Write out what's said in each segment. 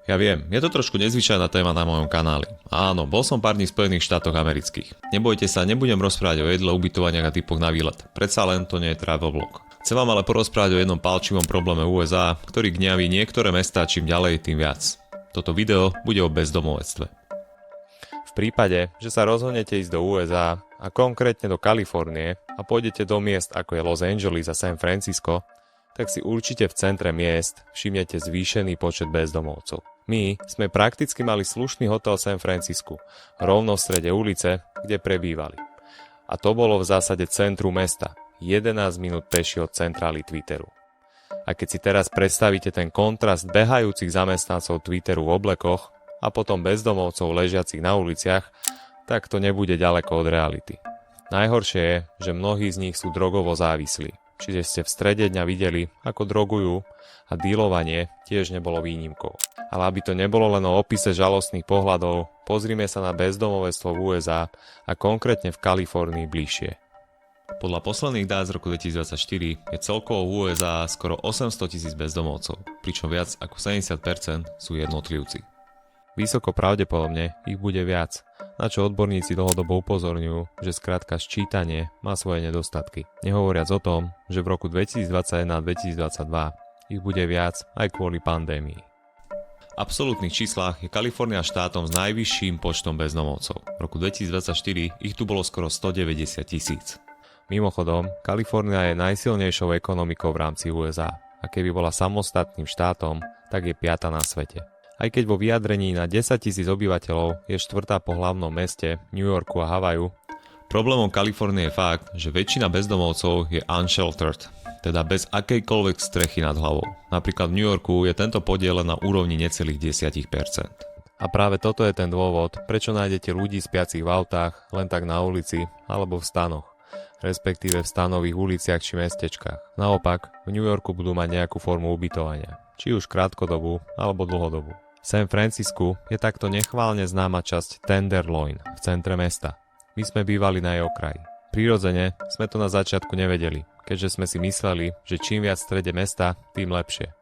Ja viem, je to trošku nezvyčajná téma na mojom kanáli. Áno, bol som pár dní v Spojených štátoch amerických. Nebojte sa, nebudem rozprávať o jedle, ubytovaniach a typoch na výlet. Predsa len to nie je travel vlog. Chcem vám ale porozprávať o jednom pálčivom probléme USA, ktorý gňaví niektoré mestá čím ďalej, tým viac. Toto video bude o bezdomovectve. V prípade, že sa rozhodnete ísť do USA a konkrétne do Kalifornie a pôjdete do miest ako je Los Angeles a San Francisco, tak si určite v centre miest všimnete zvýšený počet bezdomovcov. My sme prakticky mali slušný hotel v San Francisku, rovno v strede ulice, kde prebývali. A to bolo v zásade centru mesta, 11 minút peši od centrály Twitteru. A keď si teraz predstavíte ten kontrast behajúcich zamestnancov Twitteru v oblekoch a potom bezdomovcov ležiacich na uliciach, tak to nebude ďaleko od reality. Najhoršie je, že mnohí z nich sú drogovo závislí, čiže ste v strede dňa videli, ako drogujú a dílovanie tiež nebolo výnimkou. Ale aby to nebolo len o opise žalostných pohľadov, pozrime sa na bezdomovectvo v USA a konkrétne v Kalifornii bližšie. Podľa posledných dát z roku 2024 je celkovo v USA skoro 800 000 bezdomovcov, pričom viac ako 70% sú jednotlivci. Vysoko pravdepodobne ich bude viac, na čo odborníci dlhodobo upozorňujú, že skrátka sčítanie má svoje nedostatky. Nehovoriac o tom, že v roku 2021 a 2022 ich bude viac aj kvôli pandémii. V absolútnych číslach je Kalifornia štátom s najvyšším počtom bezdomovcov. V roku 2024 ich tu bolo skoro 190 000. Mimochodom, Kalifornia je najsilnejšou ekonomikou v rámci USA a keby bola samostatným štátom, tak je 5. na svete. Aj keď vo vyjadrení na 10 000 obyvateľov je 4. po hlavnom meste, New Yorku a Havaju, problémom Kalifornie je fakt, že väčšina bezdomovcov je unsheltered, teda bez akejkoľvek strechy nad hlavou. Napríklad v New Yorku je tento podiel na úrovni necelých 10%. A práve toto je ten dôvod, prečo nájdete ľudí spiacich v autách len tak na ulici alebo v stanoch, respektíve v stanových uliciach či mestečkách. Naopak, v New Yorku budú mať nejakú formu ubytovania, či už krátkodobú alebo dlhodobú. V San Francisku je takto nechválne známa časť Tenderloin v centre mesta. My sme bývali na jej okraji. Prirodzene sme to na začiatku nevedeli, keďže sme si mysleli, že čím viac v strede mesta, tým lepšie.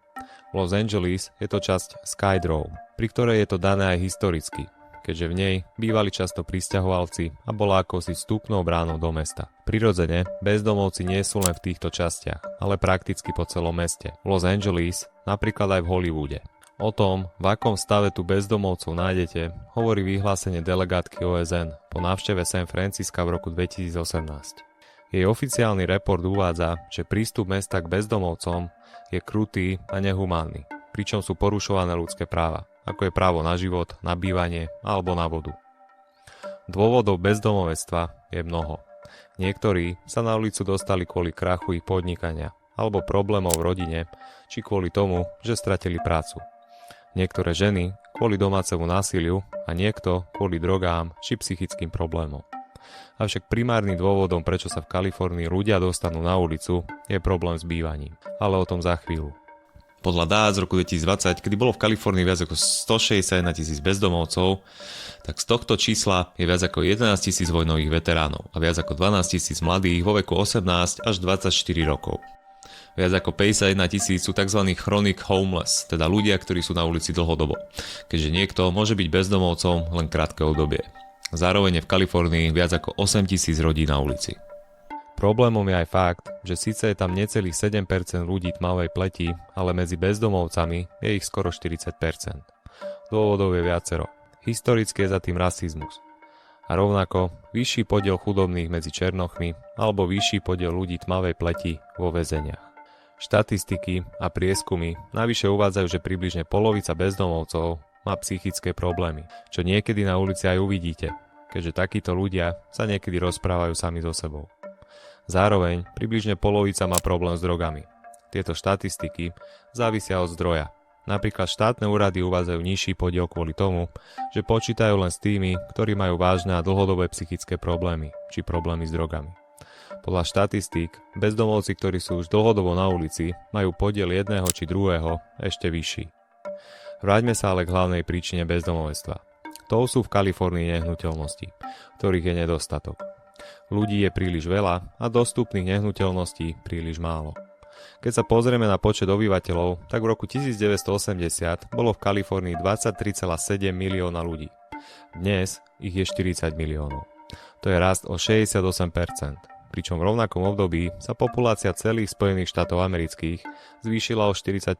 V Los Angeles je to časť Skydrome, pri ktorej je to dané aj historicky, keďže v nej bývali často prisťahovalci a bola akousi vstupnou bránou do mesta. Prirodzene, bezdomovci nie sú len v týchto častiach, ale prakticky po celom meste. V Los Angeles, napríklad aj v Hollywoode. O tom, v akom stave tu bezdomovcov nájdete, hovorí vyhlásenie delegátky OSN po návšteve San Francisca v roku 2018. Jej oficiálny report uvádza, že prístup mesta k bezdomovcom je krutý a nehumánny, pričom sú porušované ľudské práva, ako je právo na život, na bývanie alebo na vodu. Dôvodov bezdomovectva je mnoho. Niektorí sa na ulicu dostali kvôli krachu ich podnikania alebo problémov v rodine, či kvôli tomu, že stratili prácu. Niektoré ženy kvôli domácemu násiliu a niekto kvôli drogám či psychickým problémom. Avšak primárnym dôvodom, prečo sa v Kalifornii ľudia dostanú na ulicu, je problém s bývaním. Ale o tom za chvíľu. Podľa dát z roku 2020, kedy bolo v Kalifornii viac ako 161 000 bezdomovcov, tak z tohto čísla je viac ako 11 000 vojnových veteránov a viac ako 12 000 mladých vo veku 18 až 24 rokov. Viac ako 51 000 sú tzv. Chronic homeless, teda ľudia, ktorí sú na ulici dlhodobo, keďže niekto môže byť bezdomovcom len krátke obdobie. Zároveň je v Kalifornii viac ako 8 000 rodí na ulici. Problémom je aj fakt, že síce je tam necelých 7% ľudí tmavej pleti, ale medzi bezdomovcami je ich skoro 40%. Dôvodov je viacero. Historicky je za tým rasizmus. A rovnako vyšší podiel chudobných medzi černochmi alebo vyšší podiel ľudí tmavej pleti vo väzeniach. Štatistiky a prieskumy navyše uvádzajú, že približne polovica bezdomovcov má psychické problémy, čo niekedy na ulici aj uvidíte, keďže takíto ľudia sa niekedy rozprávajú sami so sebou. Zároveň približne polovica má problém s drogami. Tieto štatistiky závisia od zdroja. Napríklad štátne úrady uvádzajú nižší podiel kvôli tomu, že počítajú len s tými, ktorí majú vážne a dlhodobé psychické problémy či problémy s drogami. Podľa štatistík, bezdomovci, ktorí sú už dlhodobo na ulici, majú podiel jedného či druhého ešte vyšší. Vráťme sa ale k hlavnej príčine bezdomovectva. To sú v Kalifornii nehnuteľnosti, ktorých je nedostatok. Ľudí je príliš veľa a dostupných nehnuteľností príliš málo. Keď sa pozrieme na počet obyvateľov, tak v roku 1980 bolo v Kalifornii 23,7 milióna ľudí. Dnes ich je 40 miliónov. To je rast o 68%, pričom v rovnakom období sa populácia celých Spojených štátov amerických zvýšila o 45%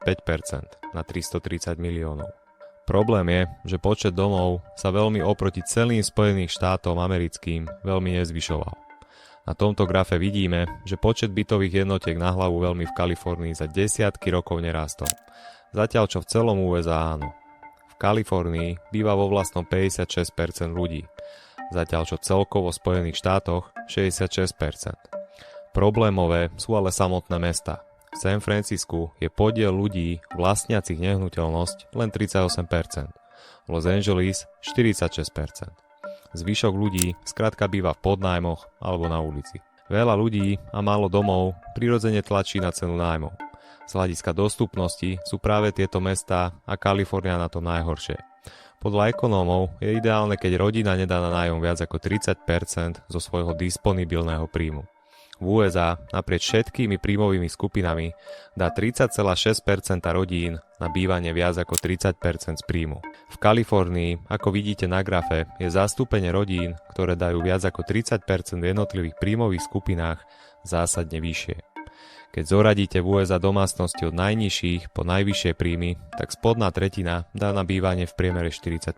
na 330 miliónov. Problém je, že počet domov sa veľmi oproti celým Spojeným štátom americkým veľmi nezvyšoval. Na tomto grafe vidíme, že počet bytových jednotiek na hlavu veľmi v Kalifornii za desiatky rokov nerástol. Zatiaľ čo v celom USA áno. V Kalifornii býva vo vlastnom 56% ľudí, zatiaľ čo celkovo v Spojených štátoch 66%. Problémové sú ale samotné mestá. V San Francisku je podiel ľudí vlastniacich nehnuteľnosť len 38%, v Los Angeles 46%. Zvyšok ľudí skrátka býva v podnájmoch alebo na ulici. Veľa ľudí a málo domov prirodzene tlačí na cenu nájmov. Z hľadiska dostupnosti sú práve tieto mestá a Kalifornia na to najhoršie. Podľa ekonómov je ideálne, keď rodina nedá na nájom viac ako 30% zo svojho disponibilného príjmu. V USA naprieč všetkými príjmovými skupinami dá 30,6% rodín na bývanie viac ako 30% z príjmu. V Kalifornii, ako vidíte na grafe, je zastúpenie rodín, ktoré dajú viac ako 30% v jednotlivých príjmových skupinách zásadne vyššie. Keď zoradíte v USA domácnosti od najnižších po najvyššie príjmy, tak spodná tretina dá na bývanie v priemere 40%.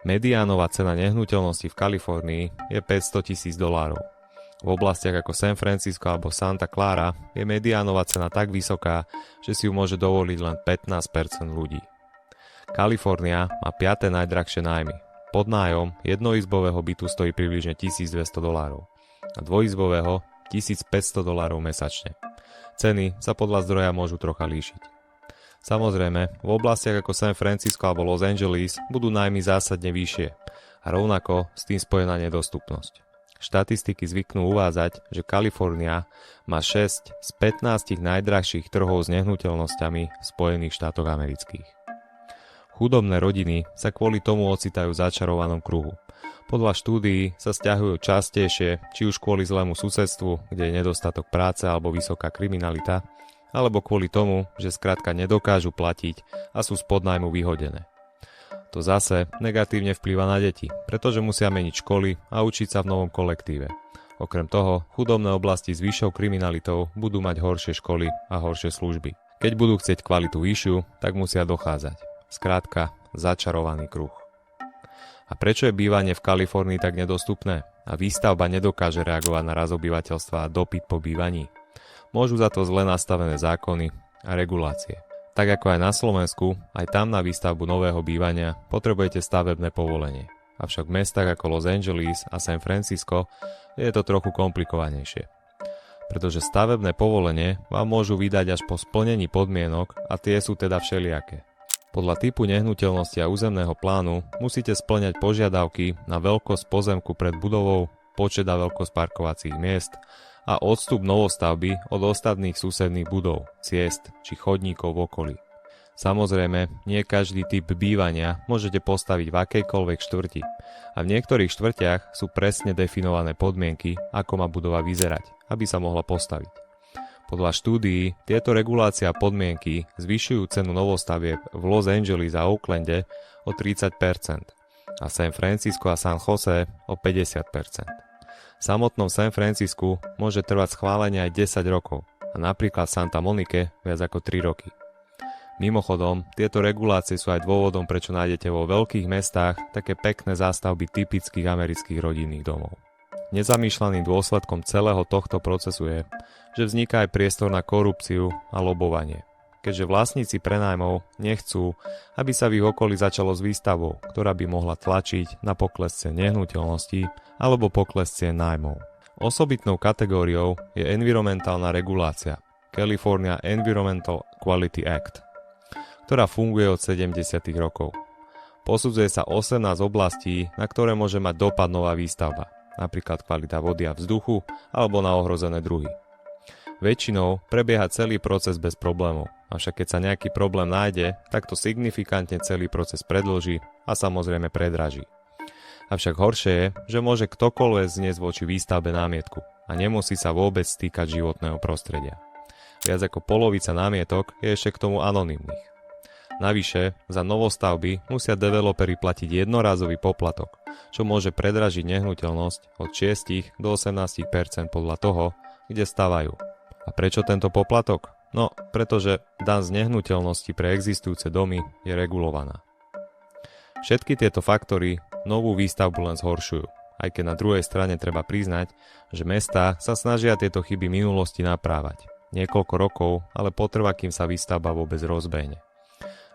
Mediánová cena nehnuteľnosti v Kalifornii je $500,000. V oblastiach ako San Francisco alebo Santa Clara je mediánová cena tak vysoká, že si ju môže dovoliť len 15% ľudí. Kalifornia má 5. najdrahšie nájmy. Podnájom jednoizbového bytu stojí približne $1,200 a dvojizbového $1,500 mesačne. Ceny sa podľa zdroja môžu trocha líšiť. Samozrejme, v oblastiach ako San Francisco alebo Los Angeles budú nájmy zásadne vyššie a rovnako s tým spojená nedostupnosť. Štatistiky zvyknú uvádzať, že Kalifornia má 6 z 15 najdrahších trhov s nehnuteľnosťami v Spojených štátoch amerických. Chudobné rodiny sa kvôli tomu ocitajú v začarovanom kruhu. Podľa štúdií sa sťahujú častejšie, či už kvôli zlému susedstvu, kde je nedostatok práce alebo vysoká kriminalita, alebo kvôli tomu, že skrátka nedokážu platiť a sú z podnájmu vyhodené. To zase negatívne vplýva na deti, pretože musia meniť školy a učiť sa v novom kolektíve. Okrem toho, chudobné oblasti s vyššou kriminalitou budú mať horšie školy a horšie služby. Keď budú chcieť kvalitu vyššiu, tak musia dochádzať. Skrátka, začarovaný kruh. A prečo je bývanie v Kalifornii tak nedostupné a výstavba nedokáže reagovať na rast obyvateľstva a dopyt po bývaní? Môžu za to zle nastavené zákony a regulácie. Tak ako aj na Slovensku, aj tam na výstavbu nového bývania potrebujete stavebné povolenie. Avšak v mestách ako Los Angeles a San Francisco je to trochu komplikovanejšie. Pretože stavebné povolenie vám môžu vydať až po splnení podmienok a tie sú teda všelijaké. Podľa typu nehnuteľnosti a územného plánu musíte spĺňať požiadavky na veľkosť pozemku pred budovou, počet a veľkosť parkovacích miest a odstup novostavby od ostatných susedných budov, ciest či chodníkov v okolí. Samozrejme, nie každý typ bývania môžete postaviť v akejkoľvek štvrti a v niektorých štvrtiach sú presne definované podmienky, ako má budova vyzerať, aby sa mohla postaviť. Podľa štúdií tieto regulácie a podmienky zvyšujú cenu novostavieb v Los Angeles a Oaklande o 30% a San Francisco a San Jose o 50%. V samotnom San Francisku môže trvať schválenie aj 10 rokov a napríklad v Santa Monike viac ako 3 roky. Mimochodom, tieto regulácie sú aj dôvodom, prečo nájdete vo veľkých mestách také pekné zástavby typických amerických rodinných domov. Nezamýšľaným dôsledkom celého tohto procesu je, že vzniká aj priestor na korupciu a lobovanie. Keďže vlastníci prenájmov nechcú, aby sa v ich okolí začalo s výstavbou, ktorá by mohla tlačiť na pokles cien nehnuteľností alebo pokles cien nájmov. Osobitnou kategóriou je environmentálna regulácia California Environmental Quality Act, ktorá funguje od 70. rokov. Posudzuje sa 18 oblastí, na ktoré môže mať dopad nová výstavba, napríklad kvalita vody a vzduchu alebo na ohrozené druhy. Väčšinou prebieha celý proces bez problémov, avšak keď sa nejaký problém nájde, tak to signifikantne celý proces predĺží a samozrejme predraží. Avšak horšie je, že môže ktokoľvek zniesť voči výstavbe námietku a nemusí sa vôbec týkať životného prostredia. viac ako polovica námietok je ešte k tomu anonymných. Navyše, za novostavby musia developeri platiť jednorazový poplatok, čo môže predražiť nehnuteľnosť od 6 do 18% podľa toho, kde stavajú. A prečo tento poplatok? No, pretože daň z nehnuteľnosti pre existujúce domy je regulovaná. Všetky tieto faktory novú výstavbu len zhoršujú, aj keď na druhej strane treba priznať, že mestá sa snažia tieto chyby minulosti naprávať. Niekoľko rokov, ale potrvá, kým sa výstavba vôbec rozbehne.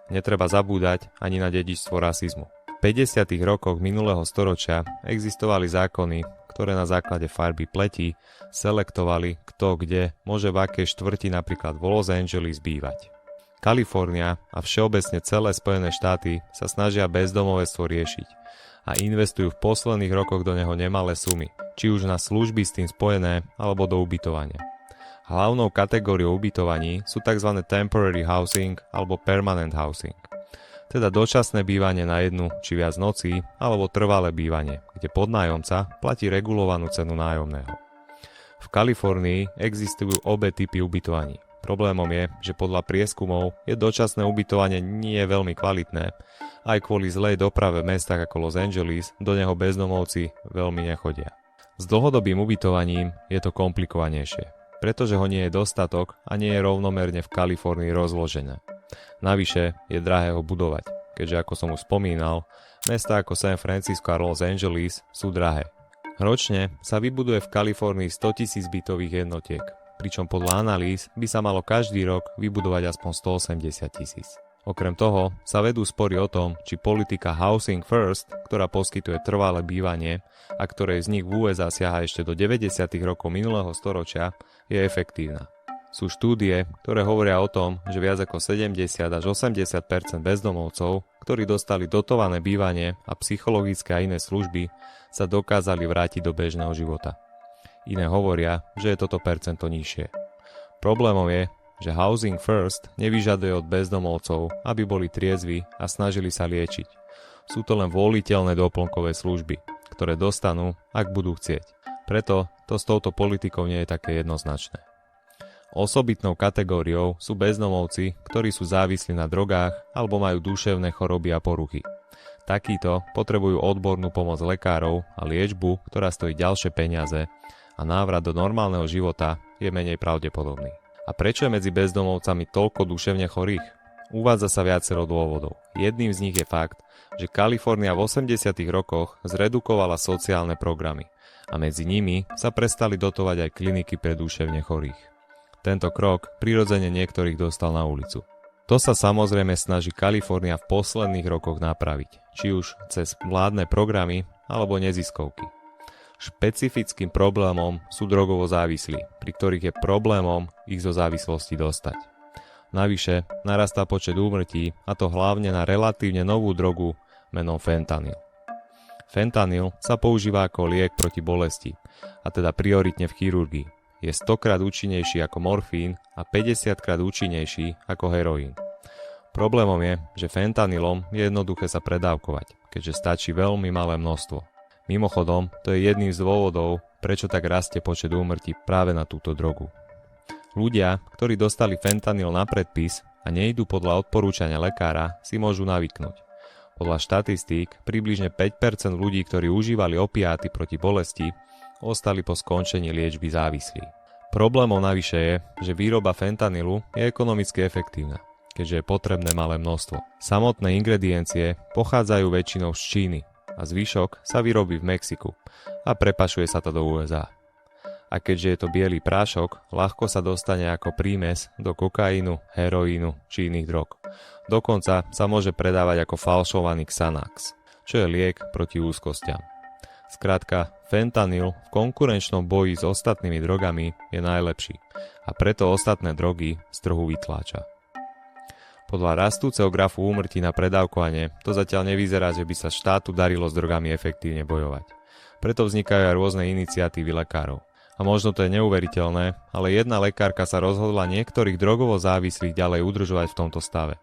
Netreba zabúdať ani na dedičstvo rasizmu. V 50. rokoch minulého storočia existovali zákony, ktoré na základe farby pleti selektovali, kto kde môže v akej štvrti napríklad v Los Angeles bývať. Kalifornia a všeobecne celé Spojené štáty sa snažia bezdomovectvo riešiť a investujú v posledných rokoch do neho nemalé sumy, či už na služby s tým spojené alebo do ubytovania. Hlavnou kategóriou ubytovaní sú tzv. Temporary housing alebo permanent housing, teda dočasné bývanie na jednu či viac nocí alebo trvalé bývanie, kde podnájomca platí regulovanú cenu nájomného. V Kalifornii existujú obe typy ubytovaní. Problémom je, že podľa prieskumov je dočasné ubytovanie nie veľmi kvalitné, aj kvôli zlej doprave v mestách ako Los Angeles do neho bezdomovci veľmi nechodia. S dlhodobým ubytovaním je to komplikovanejšie, pretože ho nie je dostatok a nie je rovnomerne v Kalifornii rozložené. Navyše je drahé ho budovať, keďže ako som už spomínal, mestá ako San Francisco a Los Angeles sú drahé. Ročne sa vybuduje v Kalifornii 100 000 bytových jednotiek, pričom podľa analýz by sa malo každý rok vybudovať aspoň 180 000. Okrem toho sa vedú spory o tom, či politika Housing First, ktorá poskytuje trvalé bývanie a ktorej vznik v USA siaha ešte do 90. rokov minulého storočia, je efektívna. Sú štúdie, ktoré hovoria o tom, že viac ako 70 až 80% bezdomovcov, ktorí dostali dotované bývanie a psychologické a iné služby, sa dokázali vrátiť do bežného života. Iné hovoria, že je toto percento nižšie. Problémom je, že Housing First nevyžaduje od bezdomovcov, aby boli triezvi a snažili sa liečiť. Sú to len voliteľné doplnkové služby, ktoré dostanú, ak budú chcieť. Preto to s touto politikou nie je také jednoznačné. Osobitnou kategóriou sú bezdomovci, ktorí sú závislí na drogách alebo majú duševné choroby a poruchy. Takíto potrebujú odbornú pomoc lekárov a liečbu, ktorá stojí ďalšie peniaze a návrat do normálneho života je menej pravdepodobný. A prečo je medzi bezdomovcami toľko duševne chorých? Uvádza sa viacero dôvodov. Jedným z nich je fakt, že Kalifornia v 80. rokoch zredukovala sociálne programy a medzi nimi sa prestali dotovať aj kliniky pre duševne chorých. Tento krok prirodzene niektorých dostal na ulicu. To sa samozrejme snaží Kalifornia v posledných rokoch napraviť, či už cez vládne programy alebo neziskovky. Špecifickým problémom sú drogovo závislí, pri ktorých je problémom ich zo závislosti dostať. Navyše narastá počet úmrtí, a to hlavne na relatívne novú drogu menom fentanyl. Fentanyl sa používa ako liek proti bolesti, a teda prioritne v chirurgii. Je 100-krát účinnejší ako morfín a 50-krát účinnejší ako heroín. Problémom je, že fentanylom je jednoduché sa predávkovať, keďže stačí veľmi malé množstvo. Mimochodom, to je jedným z dôvodov, prečo tak rastie počet úmrtí práve na túto drogu. Ľudia, ktorí dostali fentanyl na predpis a nejdú podľa odporúčania lekára, si môžu navyknúť. Podľa štatistík, približne 5% ľudí, ktorí užívali opiáty proti bolesti, ostali po skončení liečby závislí. Problémom navyše je, že výroba fentanylu je ekonomicky efektívna, keďže je potrebné malé množstvo. Samotné ingrediencie pochádzajú väčšinou z Číny a zvyšok sa vyrobí v Mexiku a prepašuje sa to do USA. A keďže je to biely prášok, ľahko sa dostane ako prímes do kokainu, heroínu či iných drog. Dokonca sa môže predávať ako falšovaný Xanax, čo je liek proti úzkostiam. Skrátka, fentanyl v konkurenčnom boji s ostatnými drogami je najlepší a preto ostatné drogy z trhu vytláča. Podľa rastúceho grafu úmrtí na predávkovanie to zatiaľ nevyzerá, že by sa štátu darilo s drogami efektívne bojovať. Preto vznikajú aj rôzne iniciatívy lekárov. A možno to je neuveriteľné, ale jedna lekárka sa rozhodla niektorých drogovo závislých ďalej udržovať v tomto stave,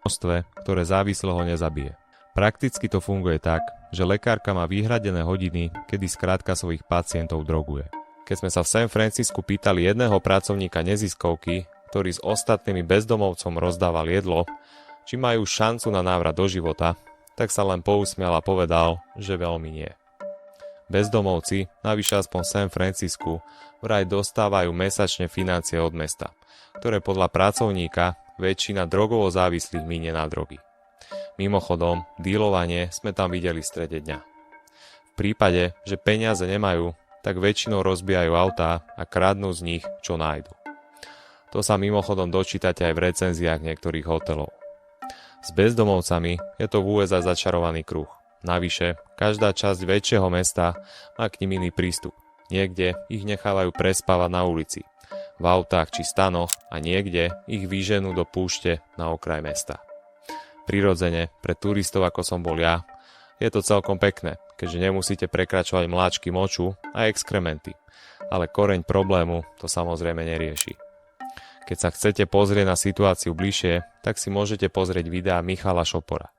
ktoré závislého nezabije. Prakticky to funguje tak, že lekárka má vyhradené hodiny, kedy skrátka svojich pacientov droguje. Keď sme sa v San Francisku pýtali jedného pracovníka neziskovky, ktorý s ostatnými bezdomovcom rozdával jedlo, či majú šancu na návrat do života, tak sa len pousmial a povedal, že veľmi nie. Bezdomovci, navyše aspoň v San Francisku, vraj dostávajú mesačne financie od mesta, ktoré podľa pracovníka väčšina drogovo závislých minie na drogy. Mimochodom, dílovanie sme tam videli v strede dňa. V prípade, že peniaze nemajú, tak väčšinou rozbijajú autá a kradnú z nich, čo nájdu. To sa mimochodom dočítate aj v recenziách niektorých hotelov. S bezdomovcami je to v USA začarovaný kruh. Navyše, každá časť väčšieho mesta má k nim iný prístup. Niekde ich nechávajú prespávať na ulici, v autách či stanoch a niekde ich vyženú do púšte na okraj mesta. Prirodzene, pre turistov ako som bol ja, je to celkom pekné, keďže nemusíte prekračovať mláčky moču a exkrementy, ale koreň problému to samozrejme nerieši. Keď sa chcete pozrieť na situáciu bližšie, tak si môžete pozrieť videá Michala Šopora,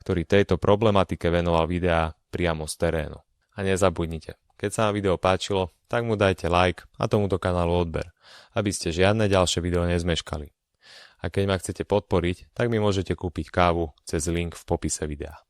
ktorý tejto problematike venoval videá priamo z terénu. A nezabudnite, keď sa vám video páčilo, tak mu dajte like a tomuto kanálu odber, aby ste žiadne ďalšie video nezmeškali. A keď ma chcete podporiť, tak mi môžete kúpiť kávu cez link v popise videa.